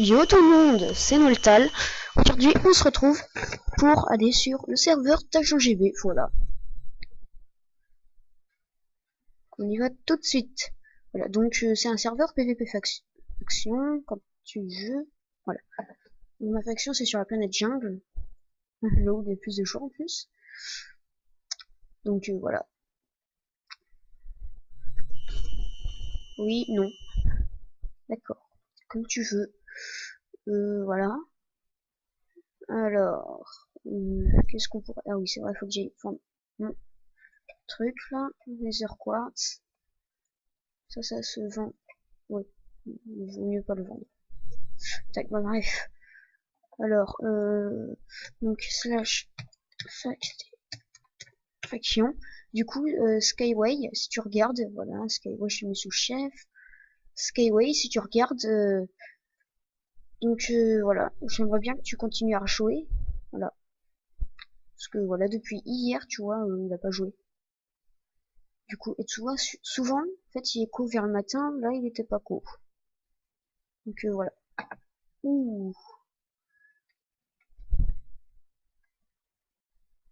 Yo tout le monde, c'est Noltal. Aujourd'hui, on se retrouve pour aller sur le serveur TacheGB. Voilà. On y va tout de suite. Voilà, donc c'est un serveur PvP faction, comme tu veux. Voilà. Donc, ma faction, c'est sur la planète Jungle. Là où il y a plus de joueurs en plus. Donc voilà. Oui, non. D'accord. Comme tu veux. Voilà. Alors, qu'est-ce qu'on pourrait... Ah oui, c'est vrai, faut que j'aille prendre mon truc là. Nether Quartz. Ça se vend. Ouais, il vaut mieux pas le vendre. Tac, bah, bref. Alors, donc, slash faction. Du coup, Skyway, si tu regardes, voilà, Skyway, je suis mis sous chef. Skyway, si tu regardes, donc voilà, j'aimerais bien que tu continues à jouer. Voilà. Parce que voilà, depuis hier, tu vois, il a pas joué. Du coup, et tu vois, souvent, en fait, il est co vers le matin, là, il était pas co. Donc voilà. Ouh,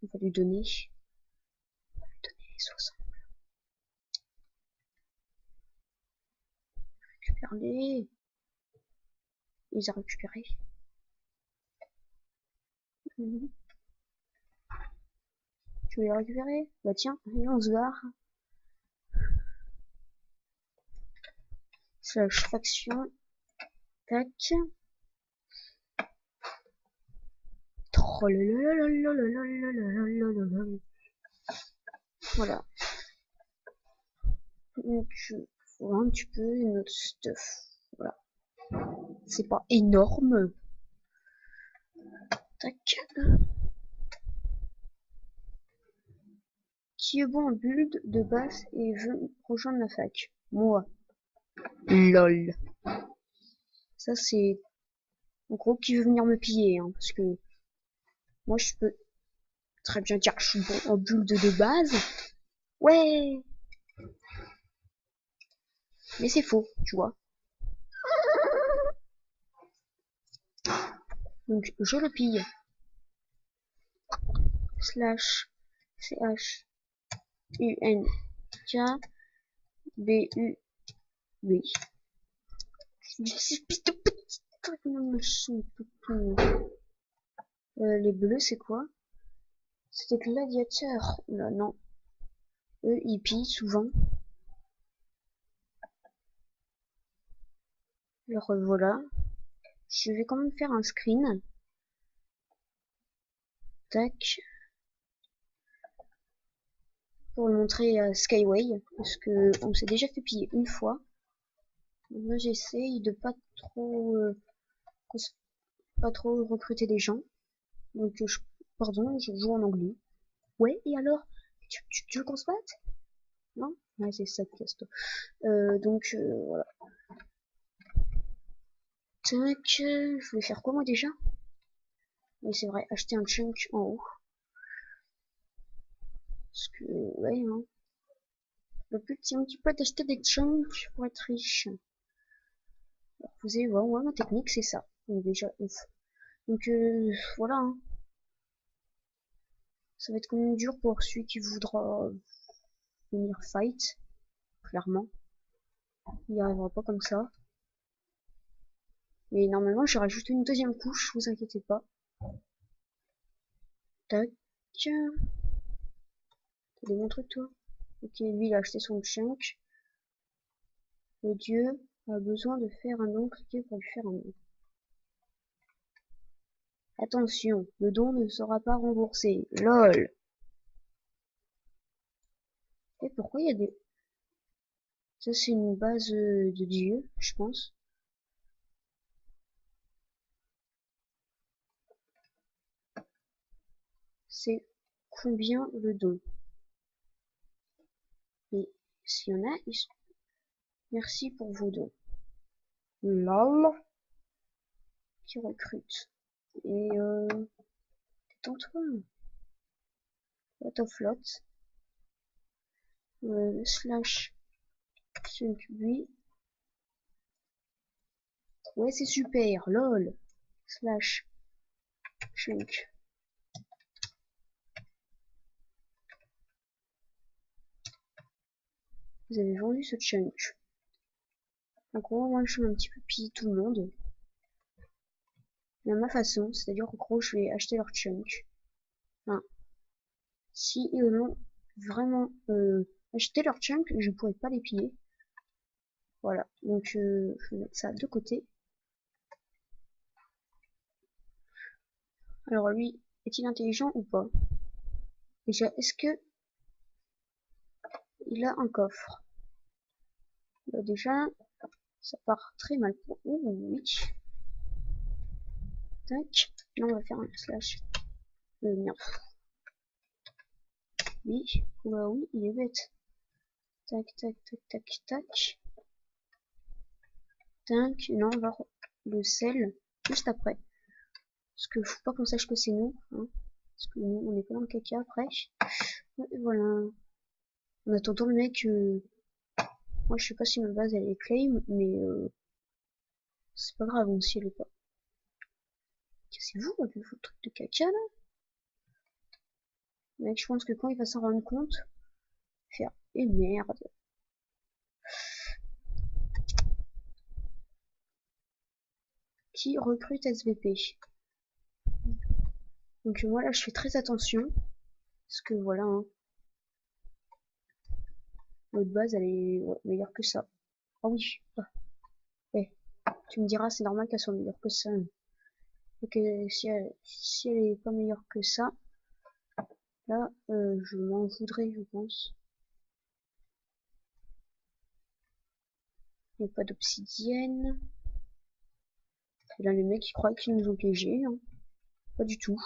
on va lui donner. Les 60. Récupère-les. Il les a récupérés. Mhm. Tu veux les récupérer? Bah tiens, allez, on se barre. Slash faction. Tac. Voilà. Donc, voilà un petit peu notre stuff. Voilà. C'est pas énorme. Tac. Qui est bon en build de base et veut rejoindre la fac? Moi. LOL. Ça, c'est en gros qui veut venir me piller, hein, parce que moi, je peux très bien dire que je suis bon en build de base. Ouais. Mais c'est faux, tu vois. Donc, je le pille. Slash ch un k b u v. Les bleus, c'est quoi? C'était gladiateur. Là, non. Eux, ils pillent souvent. Alors voilà. Je vais quand même faire un screen. Tac. Pour le montrer à Skyway. Parce que on s'est déjà fait piller une fois. Maintenant, j'essaye de pas trop recruter des gens. Donc, pardon, je joue en anglais. Ouais, et alors? Tu veux qu'on se batte? Non? Ouais, c'est ça, Piasto. Donc, voilà. Tac, je voulais faire quoi, moi, déjà? Oui, c'est vrai, acheter un chunk en haut. Parce que, ouais, hein. Le but, c'est un petit peu d'acheter des chunks pour être riche. Alors, vous allez voir, moi, ma technique, c'est ça. Donc, déjà, ouf. Donc, voilà, hein. Ça va être quand même dur pour celui qui voudra venir fight, clairement. Il n'y arrivera pas comme ça. Mais normalement, j'ai rajouté une deuxième couche, vous inquiétez pas. Tac. T'as des bons trucs, toi? Ok, lui, il a acheté son chunk. Le dieu a besoin de faire un don, cliquez pour lui faire un don. Attention, le don ne sera pas remboursé. LOL. Et pourquoi il y a des... Ça, c'est une base de dieu, je pense. C'est combien le don? Et s'il y en a, merci pour vos dons. LOL. Qui recrute. Et détends-toi. Autoflotte. Slash lui. Ouais, c'est super, lol. Slash chunk. Vous avez vendu ce chunk. En gros, moi, je vais un petit peu piller tout le monde. Mais à ma façon, c'est-à-dire en gros, je vais acheter leur chunk. Enfin, si ils l'ont vraiment acheté leur chunk, je pourrais pas les piller. Voilà, donc je vais mettre ça de côté. Alors lui, est-il intelligent ou pas? Déjà, est-ce que il a un coffre? Bah déjà, ça part très mal pour... Ouh, oui. Tac. Là, on va faire un slash. Merde. Oui. Bah oui, il est bête. Tac, tac, tac, tac, tac. Tac. Non, on va le sel juste après. Parce que faut pas qu'on sache que c'est nous. Hein. Parce que nous, on est pas dans le caca après. Et voilà. En attendant le mec... Moi, je sais pas si ma base, elle est claim, mais... c'est pas grave, si elle est pas. Cassez-vous avec vos trucs de caca, là. Mec, je pense que quand il va s'en rendre compte... Faire... Et merde. Qui recrute SVP? Donc moi là je fais très attention parce que voilà hein, notre base elle est ouais, meilleure que ça. Ah oui, ah, ouais. Tu me diras c'est normal qu'elle soit meilleure que ça. Ok, si elle est pas meilleure que ça, là je m'en voudrais je pense. Il n'y a pas d'obsidienne. Et là les mecs ils croient qu'ils nous ont piégés. Hein. Pas du tout.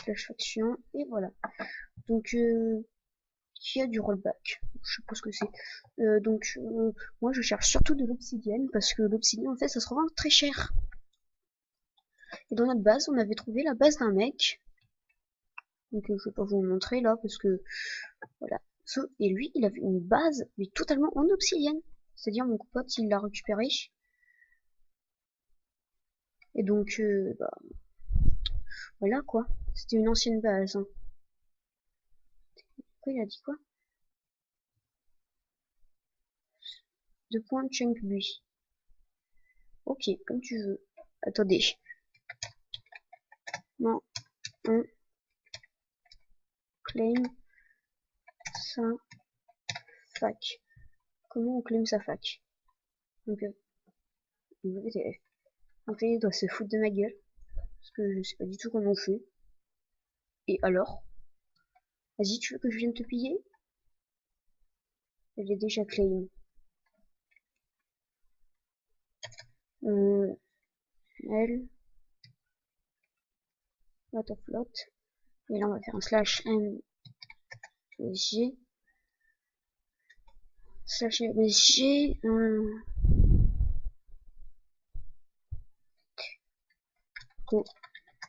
Slash faction et voilà. Donc qui a du rollback. Je sais pas ce que c'est. Moi je cherche surtout de l'obsidienne parce que l'obsidienne en fait ça se revend très cher. Et dans notre base on avait trouvé la base d'un mec. Donc je vais pas vous le montrer là parce que voilà. Et lui il avait une base mais totalement en obsidienne. C'est-à-dire mon pote il l'a récupéré. Et donc bah, voilà quoi. C'était une ancienne base. Hein. Quoi il a dit quoi? 2 points chunk lui. Ok, comme tu veux. Attendez. Non, on claim sa fac. Comment on claim sa fac? Donc, en fait, il doit se foutre de ma gueule. Parce que je sais pas du tout comment on fait. Et alors? Vas-y, tu veux que je vienne te piller? Elle est déjà claim. Elle, what of lot. Et là, on va faire un slash msg. Slash msg.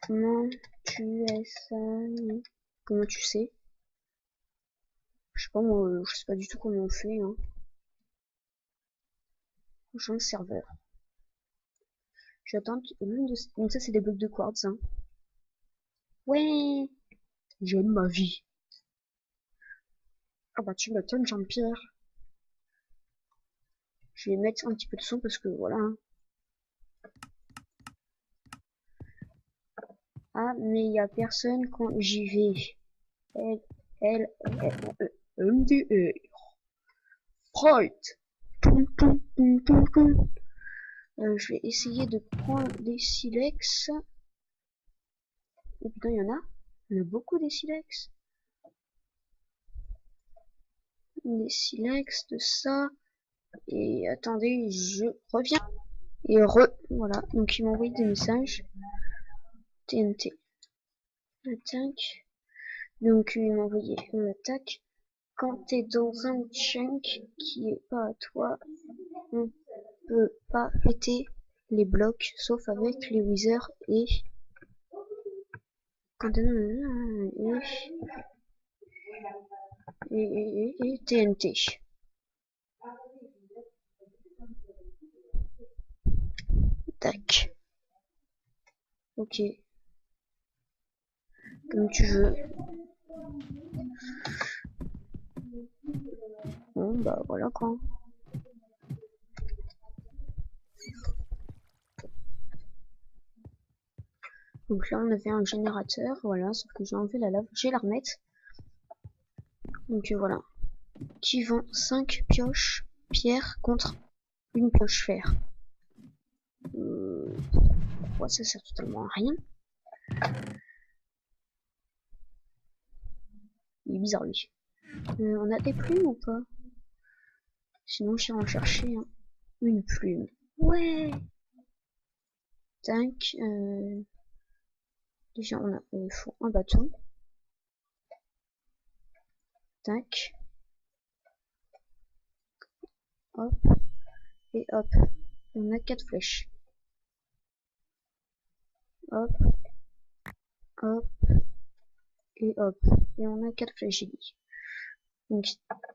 Comment tu es ça? Comment tu sais? Je sais pas moi, je sais pas du tout comment on fait. Hein. Prochain serveur. J'attends l'une de ces... Donc ça c'est des blocs de quartz. Hein. Ouais, j'aime ma vie. Ah bah tu m'étonnes Jean-Pierre. Je vais mettre un petit peu de son parce que voilà. Hein. Ah mais il y a personne quand j'y vais. Elle, MDR. Fright. Je vais essayer de prendre des silex. Oh putain, il y en a. Il y en a beaucoup des silex. Des silex, de ça. Et attendez, je reviens. Et voilà. Donc il m'a envoyé des messages. TNT. Attaque. Donc il m'a envoyé attaque. Quand t'es dans un chunk qui est pas à toi, on peut pas péter les blocs, sauf avec les withers et et TNT. Tac. Ok. Comme tu veux. Bon, bah voilà quoi. Donc là, on avait un générateur, voilà, sauf que j'ai enlevé la lave. Je vais la remettre. Donc voilà. Qui vend 5 pioches pierre contre une pioche fer. Pourquoi ça sert totalement à rien? Il est bizarre lui. On a des plumes ou pas? Sinon, je vais en chercher hein. Une plume. Ouais. Tac. Déjà, on a faut un bâton. Tac. Hop. Et hop. On a 4 flèches. Hop. Hop. Et hop. Et on a 4 flèches, j'ai dit. Donc,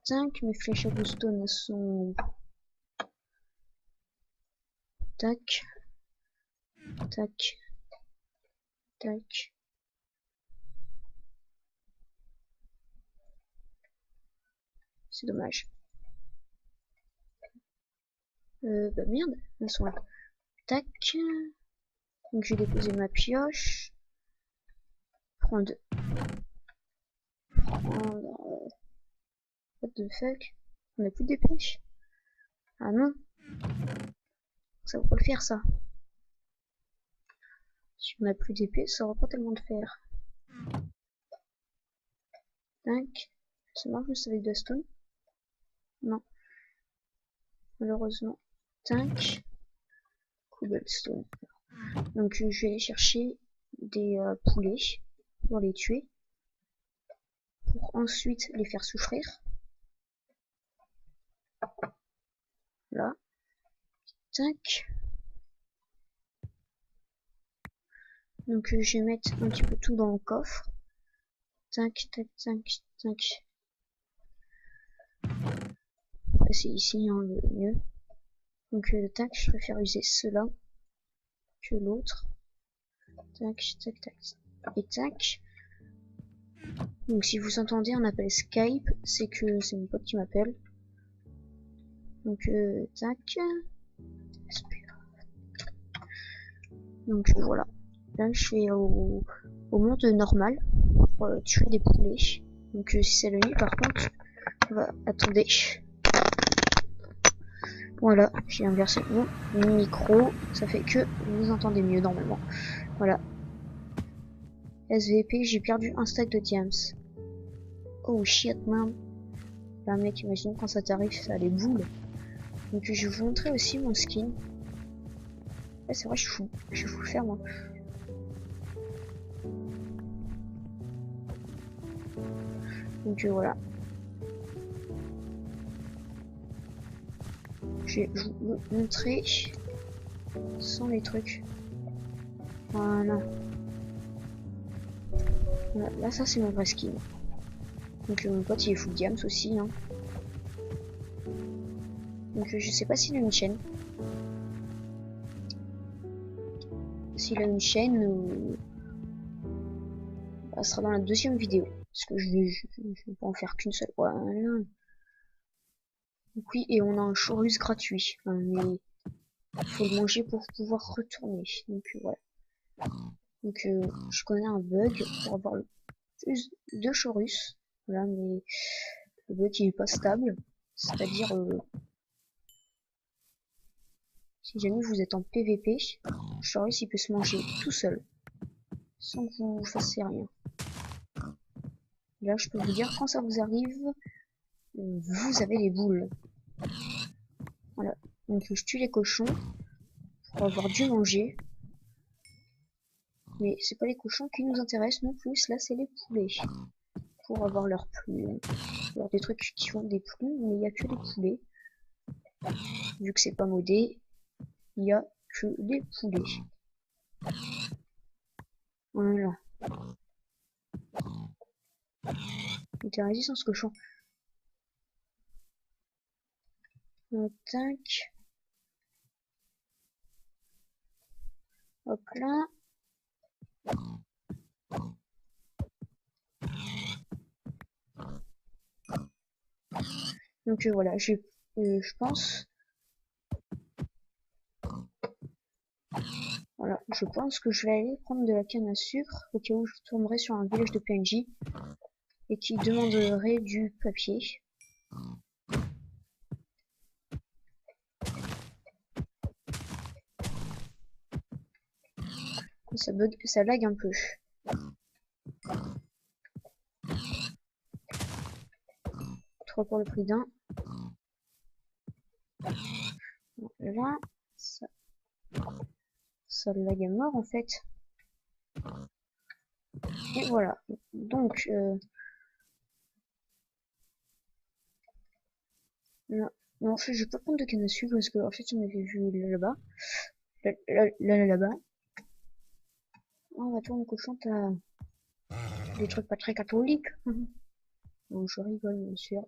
tac. Mes flèches à bluestone sont... Tac. Tac. Tac. C'est dommage. Bah merde, elles sont là. Tac. Donc je vais déposer ma pioche. Prendre... What the fuck? On a plus de pêche? Ah non. Ça va pas le faire ça. Si on a plus d'épée, ça aura pas tellement de fer. Tac. Ça marche juste avec de la stone? Non. Malheureusement. Tac. Cobblestone. Donc je vais aller chercher des poulets pour les tuer. Pour ensuite les faire souffrir. Là. Tac. Donc je vais mettre un petit peu tout dans le coffre. Tac, tac, tac, tac. C'est ici hein, le mieux. Donc tac, je préfère user cela que l'autre. Tac, tac, tac. Et tac. Donc si vous entendez on appelle Skype, c'est que c'est mon pote qui m'appelle. Donc tac. Donc voilà. Là je suis au monde normal pour tuer des poulets. Donc si c'est la nuit par contre, on va... Attendez. Voilà, j'ai inversé mon micro, ça fait que vous entendez mieux normalement. Voilà. SVP, j'ai perdu un stack de diams. Oh shit man. Là mec, imagine quand ça t'arrive, ça a les boules. Donc je vais vous montrer aussi mon skin. Ouais, c'est vrai, je suis fou le faire moi. Donc voilà. Je vais vous montrer sans les trucs. Voilà. Voilà. Là ça c'est mon vrai skin. Donc mon pote il est full diams aussi hein. Donc je sais pas s'il a une chaîne. S'il a une chaîne, ça sera dans la deuxième vidéo. Parce que je vais pas en faire qu'une seule. Voilà. Donc oui, et on a un chorus gratuit. Hein, mais il faut le manger pour pouvoir retourner. Donc voilà. Donc je connais un bug pour avoir le plus de chorus. Voilà, mais le bug il est pas stable. C'est-à-dire si jamais vous êtes en PVP, le chorus il peut se manger tout seul. Sans que vous fassiez rien. Là je peux vous dire quand ça vous arrive, vous avez les boules. Voilà. Donc je tue les cochons pour avoir dû manger. Mais c'est pas les cochons qui nous intéressent non plus, là c'est les poulets. Pour avoir leurs plumes. Alors des trucs qui font des plumes, mais il n'y a que les poulets. Vu que c'est pas modé, il n'y a que des poulets. Voilà. Il était résistant ce cochon. Tac. Hop là. Donc voilà, je pense. Voilà, je pense que je vais aller prendre de la canne à sucre au cas où je tomberai sur un village de PNJ et qui demanderait du papier. Ça bug, ça lag un peu. 3 pour le prix d'un. Là, ça lag à mort en fait. Et voilà. Donc, là, non, en fait, je vais pas prendre de canne à sucre parce que en fait, on avait vu là-bas. Là-bas. Oh, bah toi, mon cochon, t'as des trucs pas très catholiques. Donc, je rigole, bien sûr.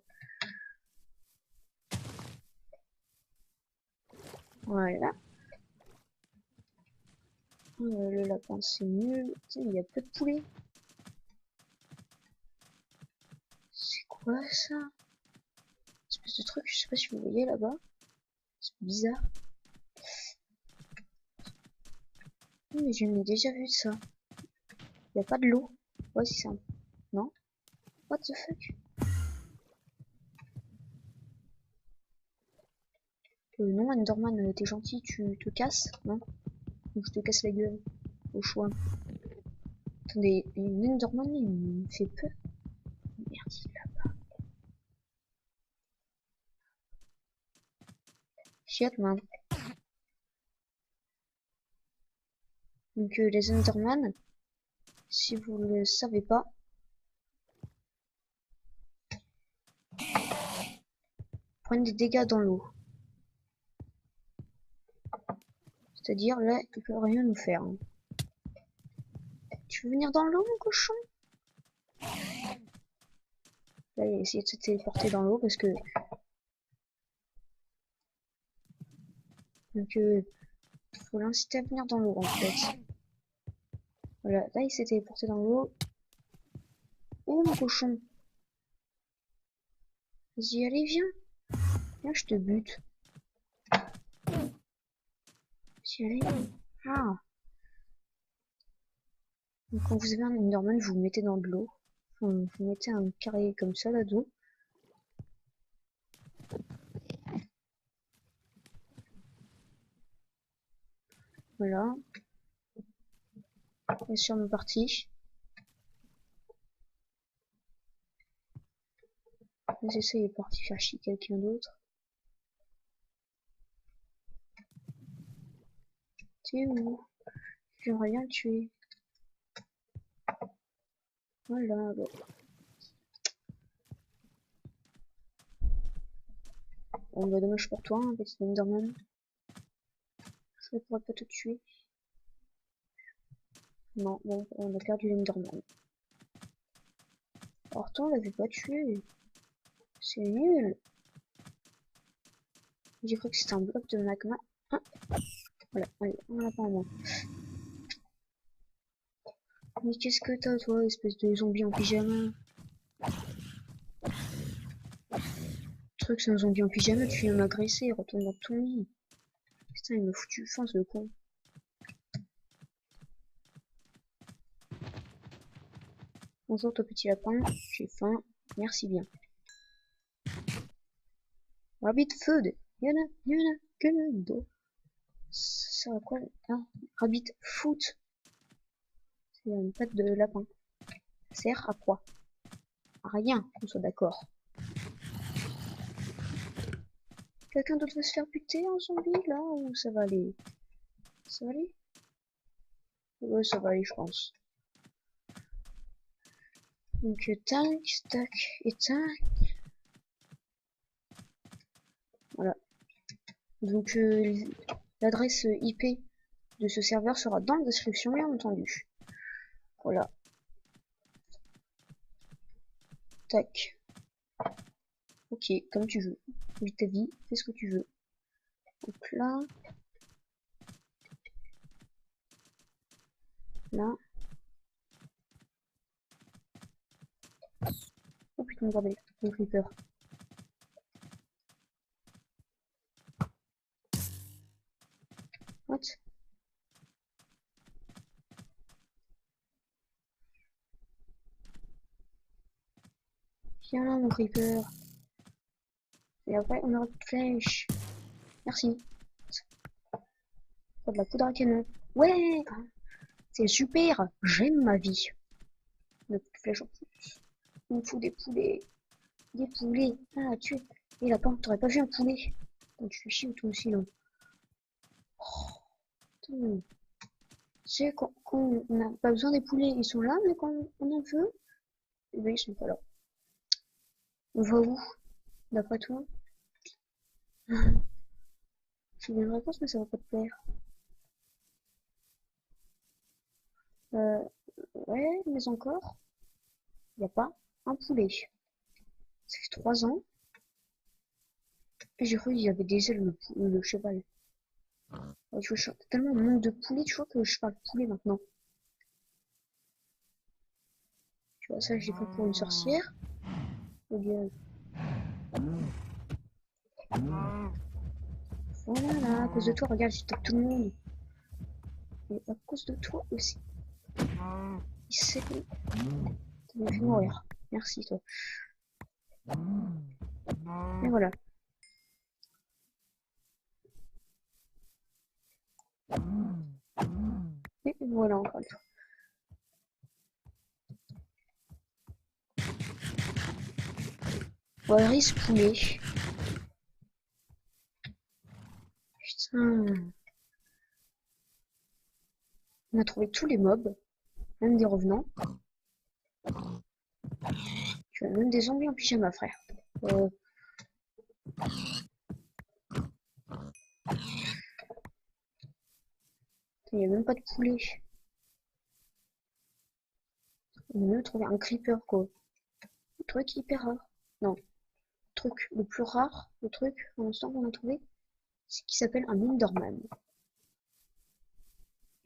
Voilà. Le lapin, c'est nul. Tu sais, il y a peu de poulet. C'est quoi ça? Espèce de truc, je sais pas si vous voyez là-bas. C'est bizarre. Oui, mais je l'ai déjà vu ça. Il y a pas de l'eau. Ouais, c'est ça. Non? What the fuck? Non, Enderman, t'es gentil, tu te casses? Non? Ou je te casse la gueule. Au choix. Attendez, Enderman, il me fait peur. Merde, il est là. Shit, man. Donc, les Enderman, si vous le savez pas, prennent des dégâts dans l'eau. C'est-à-dire, là, il peut rien nous faire. Hein. Tu veux venir dans l'eau, mon cochon? Là, il a essayé de se téléporter dans l'eau parce que... Donc, faut l'inciter à venir dans l'eau, en fait. Voilà, là, il s'est téléporté dans l'eau. Oh, mon cochon! Vas-y, allez, viens! Viens, je te bute. Vas-y, allez. Ah! Donc, quand vous avez un Enderman, vous le mettez dans de l'eau. Enfin, vous mettez un carré comme ça, là, d'eau. Voilà. Et sur nos parties. Mais ça, il est parti faire chier quelqu'un d'autre. Tu es où? J'aimerais bien le tuer. Voilà, bon. Bon, bah, dommage pour toi, hein, petit Enderman. Je ne pourrais pas te tuer. Non, bon, on a perdu l'Enderman. Alors, toi, on l'avait pas tué. C'est nul. J'ai cru que c'était un bloc de magma. Ah, voilà, allez, on l'a pas en main. Mais qu'est-ce que t'as, toi, espèce de zombie en pyjama? Truc, c'est un zombie en pyjama, tu viens m'agresser, retourne dans ton lit. Putain, il m'a foutu faim, ce con. Bonjour, toi, petit lapin, j'ai faim, merci bien. Rabbit food, y'en a que le dos. Ça sert à quoi? Ah, rabbit foot. C'est une patte de lapin. Ça sert à quoi? À rien, qu'on soit d'accord. Quelqu'un d'autre veut se faire buter en zombie, là, ou ça va aller? Ça va aller? Ouais, ça va aller, je pense. Donc, tac, tac et tac. Voilà. Donc, l'adresse IP de ce serveur sera dans la description, bien entendu. Voilà. Tac. Ok, comme tu veux. Vis ta vie, fais ce que tu veux. Donc là. Là. Oh putain, bordel, le creeper. What? Viens là, mon creeper. Et après, on aura plus de flèches. Merci. Faut de la poudre à canon. Ouais! C'est super! J'aime ma vie. On a plus de flèches en plus. Il me faut des poulets. Des poulets. Ah, tu es. Et lapin, t'aurais pas vu un poulet? Putain, tu fais chier toi aussi, là. Oh, putain. Tu sais, quand on n'a pas besoin des poulets, ils sont là, mais quand on en veut, eh ben, ils sont pas là. On va où? D'après toi? J'ai bien une réponse, mais ça va pas te plaire. Euh, ouais, mais encore, y a pas un poulet. Ça fait 3 ans, et j'ai cru qu'il y avait des ailes, le cheval. Ouais, tu vois, tellement manque de poulet, tu vois, que je parle poulet maintenant. Tu vois, ça, j'ai pris pour une sorcière. Eh bien, voilà, à cause de toi, regarde, je tape tout le monde. Et à cause de toi aussi. Il s'est fait mourir. Merci, toi. Et voilà. Et voilà encore une fois. Ouais, riz poulet. Putain. On a trouvé tous les mobs, même des revenants. Tu as même des zombies en pyjama, frère. Il n'y a même pas de poulet. On a même trouvé un creeper, quoi. Un truc hyper rare. Non, le truc le plus rare, le truc, pour l'instant, qu'on a trouvé, c'est qui s'appelle un Enderman.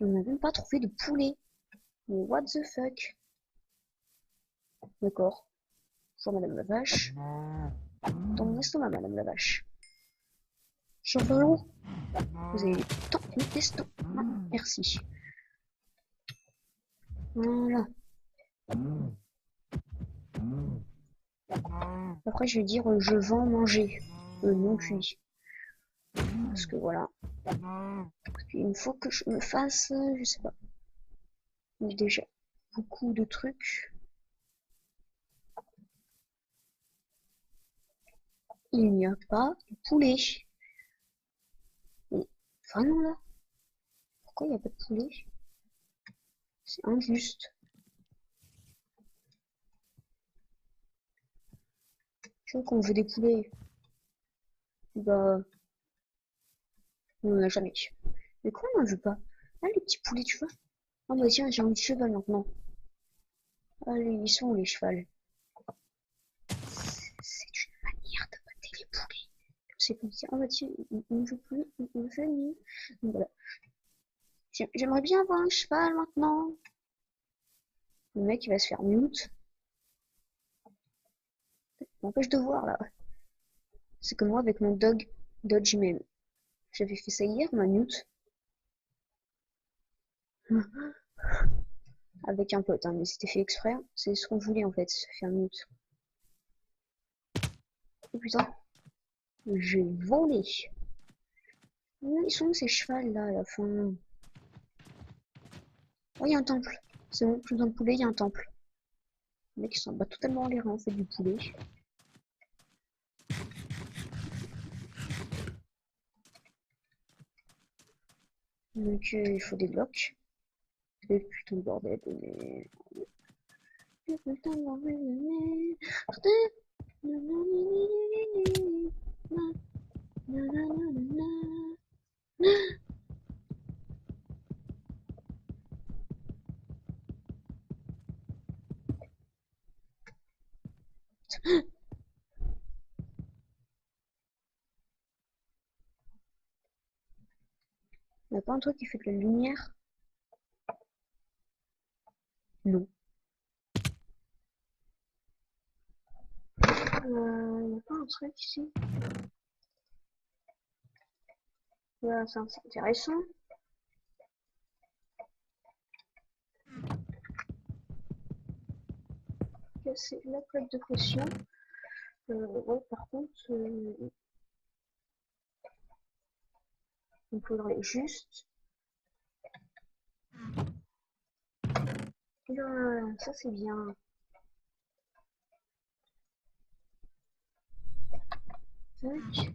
Et on n'a même pas trouvé de poulet. Mais what the fuck? D'accord. Bonjour, madame la vache. Dans mon estomac, madame la vache. Champignon, vous avez tant d'estomac. Merci. Voilà. Après, je vais dire je vends manger. Non cuit. Parce que voilà. Parce qu'il faut que je me fasse, je sais pas. Déjà, beaucoup de trucs. Il n'y a pas de poulet. Mais vraiment là, pourquoi il n'y a pas de poulet? C'est injuste. Tu vois, quand on veut des poulets, bah, on n'en a jamais. Mais quoi, on n'en veut pas? Ah, les petits poulets, tu vois. Ah bah tiens, j'ai un petit cheval maintenant. Allez, ils sont où les chevals? C'est une manière de mater les poulets. C'est comme ça. Ah bah tiens, il ne veut plus, il veut venir. Donc voilà. J'aimerais bien avoir un cheval maintenant. Le mec, il va se faire mute. M'empêche de voir là. C'est comme moi avec mon Dodge même. J'avais fait ça hier, ma mute. Avec un pote, hein, mais c'était fait exprès. C'est ce qu'on voulait en fait, se faire mute. Oh putain, j'ai volé. Ils sont où ces chevals là à la fin? Oh, il y a un temple. C'est bon, plus besoin de poulet, il y a un temple. Les mecs, ils s'en battent totalement les reins, on fait du poulet. Donc, il faut des blocs. Et putain de bordel, mais... Putain de bordel, mais... Il n'y a pas un truc qui fait de la lumière? Non. Il n'y a pas un truc ici? Voilà, c'est intéressant. C'est la plaque de pression. Ouais, par contre, il faudrait juste... Là, ça c'est bien. Tac.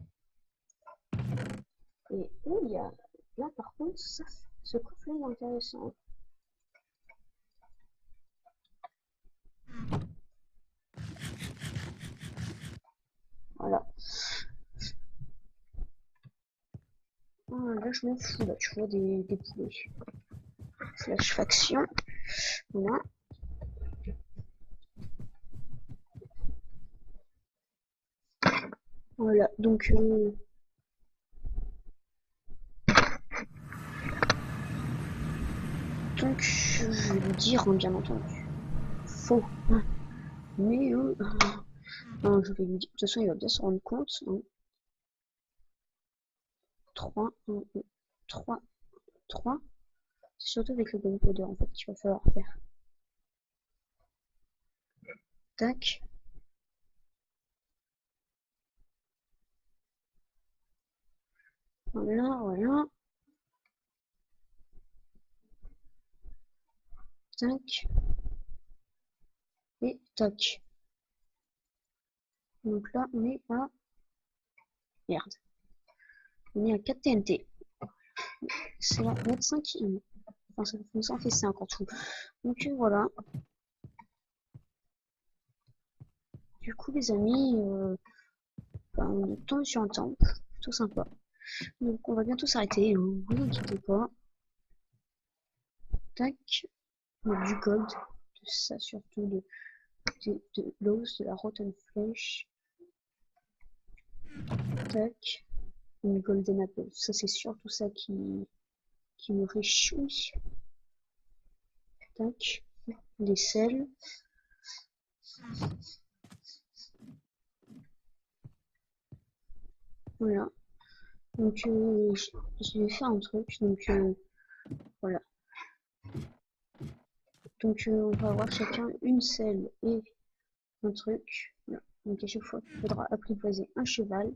Et oh, il y a... Là, par contre, ça, ce coffret est intéressant. Voilà. Ah, là, je m'en fous, là, tu vois, des poulets. Slash faction. Voilà. Voilà, donc... Donc, je vais lui dire, hein, bien entendu. Faux. Hein. Mais... non, je vais lui dire. De toute façon, il va bien se rendre compte. Hein. 3, 3, 3. C'est surtout avec le gunpowder, en fait, qu'il va falloir faire. Tac. Voilà, voilà. Tac. Et tac. Donc là, on est à... Merde. On est à 4 TNT. C'est la médecin qui... Enfin, ça en fait 5 en tout. Donc voilà. Du coup, les amis, on tombe sur un temple. Plutôt sympa. Donc on va bientôt s'arrêter. Hein. Vous inquiétez pas. Tac. Du gold. De ça surtout. De l'os, de la rotten flesh. Tac. Une golden apple. Ça c'est surtout ça qui me réjouit. Tac. Des sels. Voilà. Donc je vais faire un truc. Donc voilà. Donc on va avoir chacun une selle et un truc. Voilà. Donc à chaque fois il faudra apprivoiser un cheval.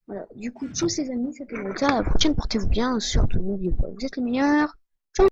Voilà. Du coup, tous ces amis, c'était le à la prochaine. Portez-vous bien. Surtout n'oubliez pas, vous êtes les meilleurs.